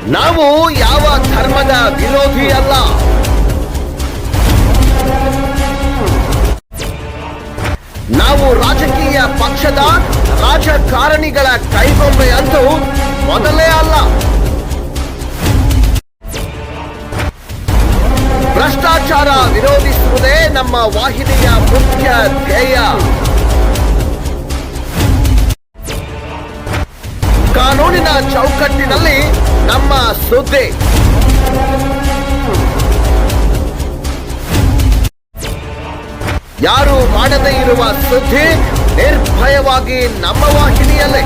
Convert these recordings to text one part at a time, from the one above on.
ನಾವು ಯಾವ ಧರ್ಮದ ವಿರೋಧಿ ಅಲ್ಲ. ನಾವು ರಾಜಕೀಯ ಪಕ್ಷದ ರಾಜಕಾರಣಿಗಳ ಕೈಗೊಂಬೆ ಅಂತೂ ಮೊದಲೇ ಅಲ್ಲ. ಭ್ರಷ್ಟಾಚಾರ ವಿರೋಧಿಸುವುದೇ ನಮ್ಮ ವಾಹಿನಿಯ ಮುಖ್ಯ ಧ್ಯೇಯ. ಕಾನೂನಿನ ಚೌಕಟ್ಟಿನಲ್ಲಿ ನಮ್ಮ ಸುದ್ದಿ. ಯಾರು ಮಾಡದೇ ಇರುವ ಸುದ್ದಿ ನಿರ್ಭಯವಾಗಿ ನಮ್ಮ ವಾಹಿನಿಯಲ್ಲೇ.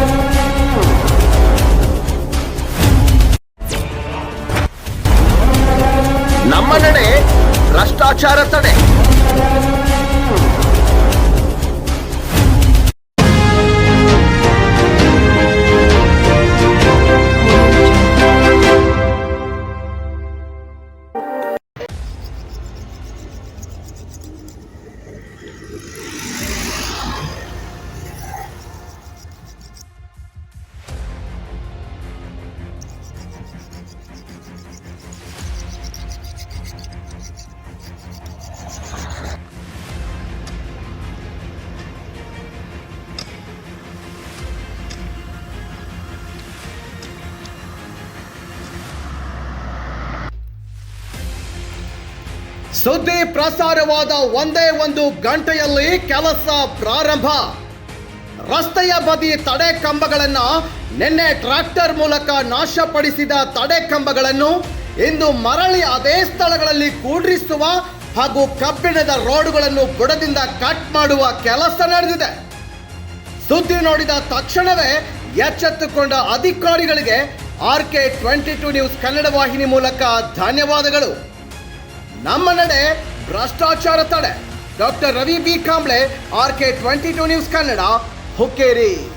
ನಮ್ಮ ನಡೆ ಭ್ರಷ್ಟಾಚಾರ ತಡೆ. ಸುದ್ದಿ ಪ್ರಸಾರವಾದ ಒಂದೇ ಒಂದು ಗಂಟೆಯಲ್ಲಿ ಕೆಲಸ ಪ್ರಾರಂಭ. ರಸ್ತೆಯ ಬದಿ ತಡೆ ಕಂಬಗಳನ್ನು ನಿನ್ನೆ ಟ್ರ್ಯಾಕ್ಟರ್ ಮೂಲಕ ನಾಶಪಡಿಸಿದ ತಡೆ ಕಂಬಗಳನ್ನು ಇಂದು ಮರಳಿ ಅದೇ ಸ್ಥಳಗಳಲ್ಲಿ ಕೂಡ್ರಿಸುವ ಹಾಗೂ ಕಬ್ಬಿಣದ ರೋಡ್ಗಳನ್ನು ಬುಡದಿಂದ ಕಟ್ ಮಾಡುವ ಕೆಲಸ ನಡೆದಿದೆ. ಸುದ್ದಿ ನೋಡಿದ ತಕ್ಷಣವೇ ಎಚ್ಚೆತ್ತುಕೊಂಡ ಅಧಿಕಾರಿಗಳಿಗೆ RK22 ನ್ಯೂಸ್ ಕನ್ನಡ ವಾಹಿನಿ ಮೂಲಕ ಧನ್ಯವಾದಗಳು. ನಮ್ಮ ನಡೆ ಭ್ರಷ್ಟಾಚಾರ ತಡೆ. Doctor Ravi B Kamble, RK22 news Kannada, Hukkeri.